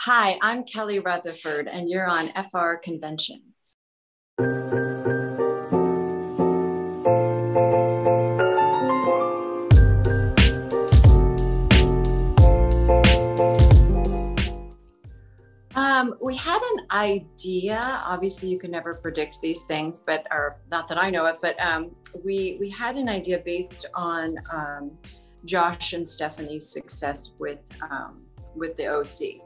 Hi, I'm Kelly Rutherford, and you're on FrConventions. We had an idea. Obviously, you can never predict these things, but or not that I know it. But we had an idea based on Josh and Stephanie's success with the OC.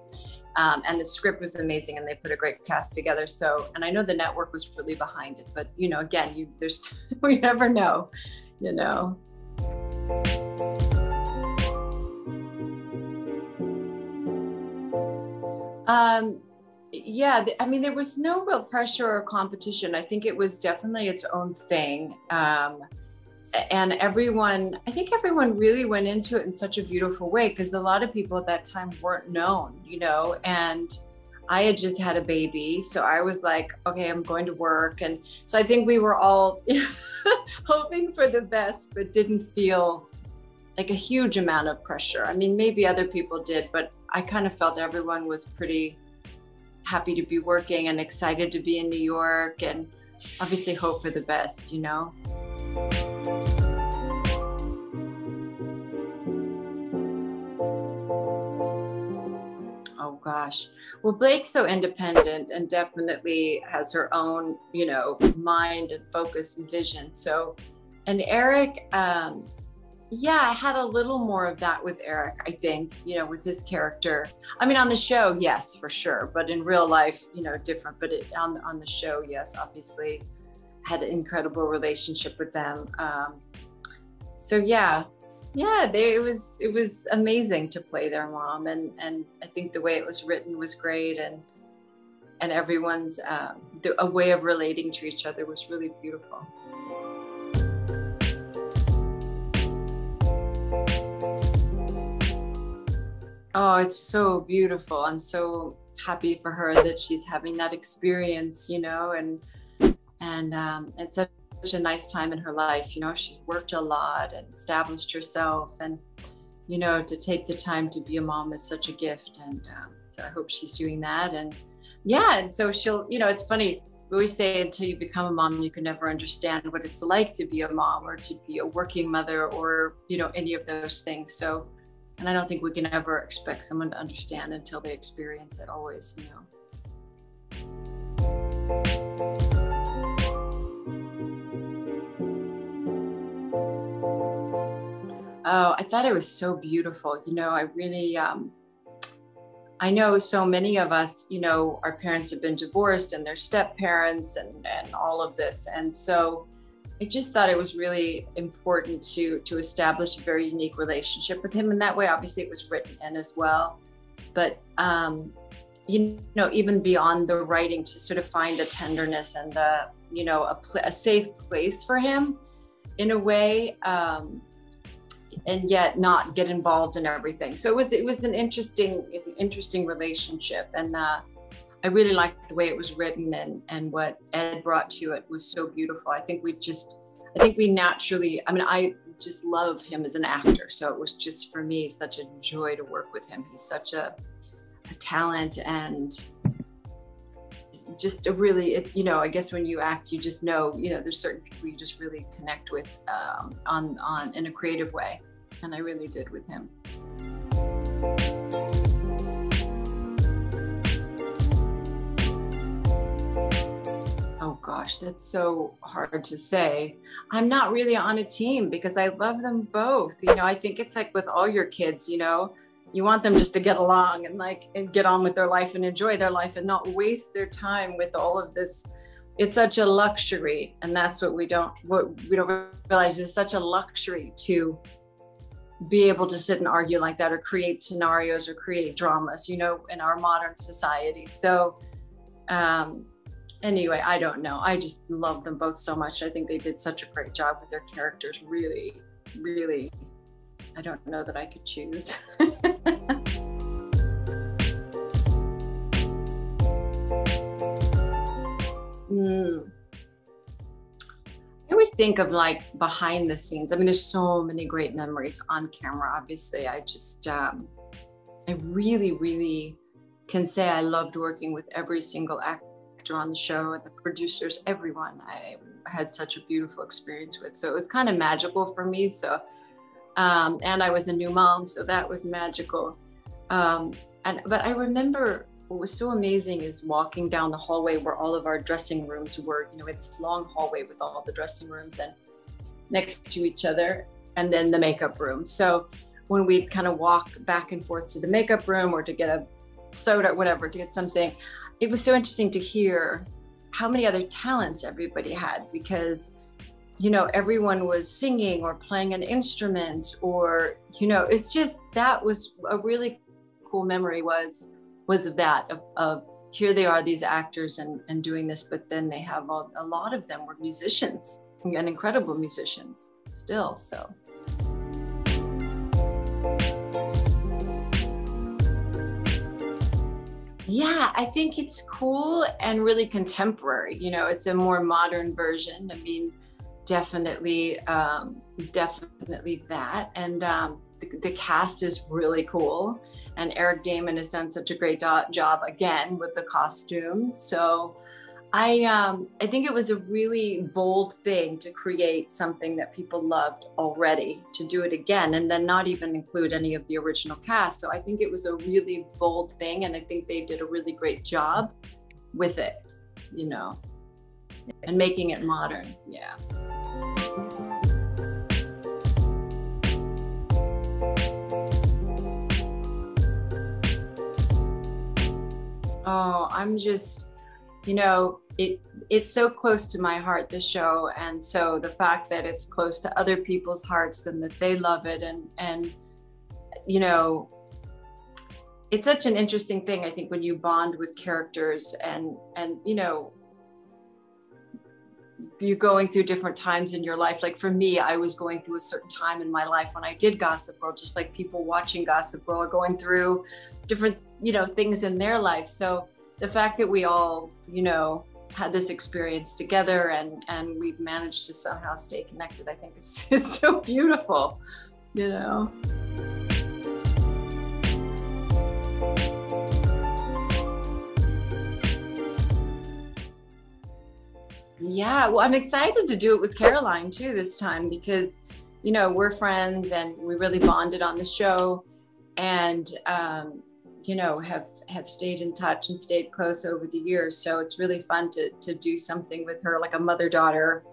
And the script was amazing, and they put a great cast together. So, and I know the network was really behind it, but you know, again, we never know, you know. Yeah, I mean, there was no real pressure or competition. I think it was definitely its own thing. And I think everyone really went into it in such a beautiful way, because a lot of people at that time weren't known, you know, and I had just had a baby. So I was like, okay, I'm going to work. And so I think we were all hoping for the best, but didn't feel like a huge amount of pressure. I mean, maybe other people did, but I kind of felt everyone was pretty happy to be working and excited to be in New York, and obviously hope for the best, you know? Oh gosh. Well, Blake's so independent and definitely has her own, you know, mind and focus and vision. So, and Eric, yeah, I had a little more of that with Eric, I think, you know, with his character. I mean, on the show, yes, for sure. But in real life, you know, different. But on the show, yes, obviously had an incredible relationship with them. So yeah, it was amazing to play their mom. And I think the way it was written was great. And everyone's, a way of relating to each other was really beautiful. Oh, it's so beautiful. I'm so happy for her that she's having that experience, you know, and it's such a nice time in her life. You know, she's worked a lot and established herself, and, you know, to take the time to be a mom is such a gift. And so I hope she's doing that. And yeah, and so she'll, you know, it's funny, we always say until you become a mom, you can never understand what it's like to be a mom or to be a working mother or, you know, any of those things. So, and I don't think we can ever expect someone to understand until they experience it always, you know. Oh, I thought it was so beautiful. You know, I really, I know so many of us, you know, our parents have been divorced and they're step parents and all of this. And so I just thought it was really important to establish a very unique relationship with him. And that way, obviously it was written in as well. But, you know, even beyond the writing, to sort of find a tenderness and you know, a safe place for him in a way, and yet not get involved in everything. So it was an interesting relationship. And I really liked the way it was written, and what Ed brought to it was so beautiful. I think we naturally, I mean, I just love him as an actor. So it was just, for me, such a joy to work with him. He's such a talent, and just a really, you know, I guess when you act, you just know, you know, there's certain people you just really connect with in a creative way. And I really did with him. Oh gosh, that's so hard to say. I'm not really on a team because I love them both. You know, I think it's like with all your kids, you know, you want them just to get along and get on with their life and enjoy their life and not waste their time with all of this. It's such a luxury. And that's what we don't realize. It's such a luxury to be able to sit and argue like that, or create scenarios or create dramas, you know, in our modern society. So, anyway, I don't know. I just love them both so much. I think they did such a great job with their characters. Really, really, I don't know that I could choose. I always think of like behind the scenes. I mean, there's so many great memories on camera. Obviously, I just, I really, really can say I loved working with every single actor on the show, and the producers, everyone I had such a beautiful experience with. So it was kind of magical for me. So, and I was a new mom, so that was magical. But I remember what was so amazing is walking down the hallway where all of our dressing rooms were. You know, it's this long hallway with all the dressing rooms and next to each other, and then the makeup room. So when we'd kind of walk back and forth to the makeup room or to get a soda, whatever, to get something, it was so interesting to hear how many other talents everybody had, because, you know, everyone was singing or playing an instrument, or, you know, it's just, that was a really cool memory was of that, of here they are, these actors and doing this, but then they have a lot of them were musicians and incredible musicians still, so. Yeah, I think it's cool and really contemporary. You know, it's a more modern version. I mean, definitely that. And the cast is really cool. And Eric Damon has done such a great job again with the costumes. So I think it was a really bold thing to create something that people loved already, to do it again, and then not even include any of the original cast. So I think it was a really bold thing, and I think they did a really great job with it, you know, and making it modern. Yeah. Oh, I'm just, you know, it's so close to my heart, this show. And so the fact that it's close to other people's hearts, and that they love it. And, you know, it's such an interesting thing, I think, when you bond with characters and, you know, you're going through different times in your life. Like for me, I was going through a certain time in my life when I did Gossip Girl, just like people watching Gossip Girl are going through different, you know, things in their life. So the fact that we all, you know, had this experience together and we've managed to somehow stay connected, I think is so beautiful, you know. Yeah, well, I'm excited to do it with Caroline too this time, because, you know, we're friends and we really bonded on the show, and you know, have stayed in touch and stayed close over the years. So it's really fun to do something with her, like a mother-daughter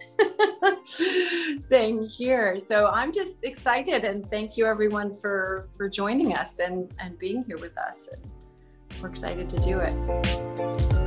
thing here. So I'm just excited, and thank you everyone for joining us and being here with us. And we're excited to do it.